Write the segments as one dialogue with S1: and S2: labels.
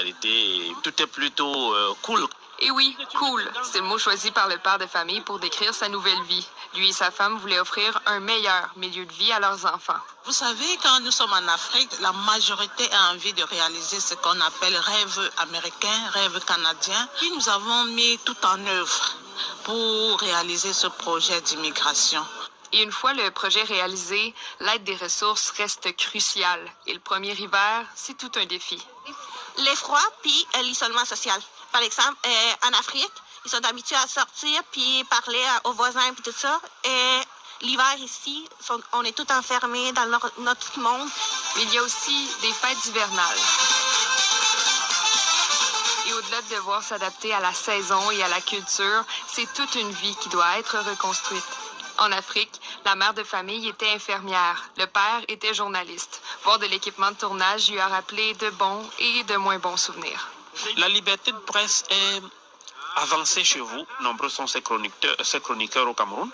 S1: réalité, tout est plutôt cool.
S2: Et oui, cool, c'est le mot choisi par le père de famille pour décrire sa nouvelle vie. Lui et sa femme voulaient offrir un meilleur milieu de vie à leurs enfants.
S3: Vous savez, quand nous sommes en Afrique, la majorité a envie de réaliser ce qu'on appelle rêve américain, rêve canadien. Puis nous avons mis tout en œuvre pour réaliser ce projet d'immigration.
S2: Et une fois le projet réalisé, l'aide des ressources reste cruciale. Et le premier hiver, c'est tout un défi.
S4: L'effroi puis l'isolement social. Par exemple, en Afrique, ils sont habitués à sortir puis parler aux voisins et tout ça. Et l'hiver ici, on est tout enfermés dans notre monde.
S2: Mais il y a aussi des fêtes hivernales. Et au-delà de devoir s'adapter à la saison et à la culture, c'est toute une vie qui doit être reconstruite. En Afrique, la mère de famille était infirmière, le père était journaliste. Voir de l'équipement de tournage lui a rappelé de bons et de moins bons souvenirs.
S1: La liberté de presse est avancée chez vous. Nombreux sont ces chroniqueurs au Cameroun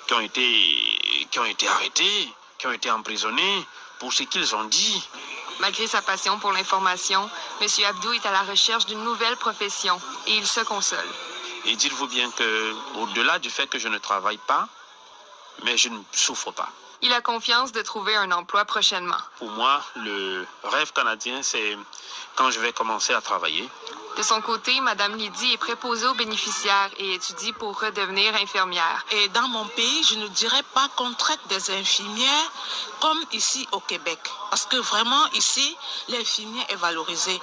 S1: qui ont été arrêtés, qui ont été emprisonnés pour ce qu'ils ont dit.
S2: Malgré sa passion pour l'information, M. Abdou est à la recherche d'une nouvelle profession et il se console.
S1: Et dites-vous bien que, au-delà du fait que je ne travaille pas, mais je ne souffre pas.
S2: Il a confiance de trouver un emploi prochainement.
S1: Pour moi, le rêve canadien, c'est quand je vais commencer à travailler.
S2: De son côté, Mme Lydie est préposée aux bénéficiaires et étudie pour redevenir infirmière.
S3: Et dans mon pays, je ne dirais pas qu'on traite des infirmières comme ici au Québec. Parce que vraiment, ici, l'infirmière est valorisée.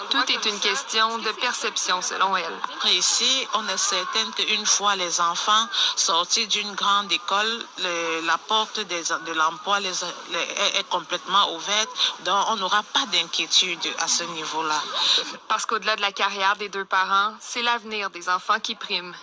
S2: Tout est une question de perception, selon elle.
S3: Après ici, on est certaine qu'une fois les enfants sortis d'une grande école, la porte de l'emploi est complètement ouverte. Donc, on n'aura pas d'inquiétude à ce niveau-là.
S2: Parce qu'au-delà de la carrière des deux parents, c'est l'avenir des enfants qui prime.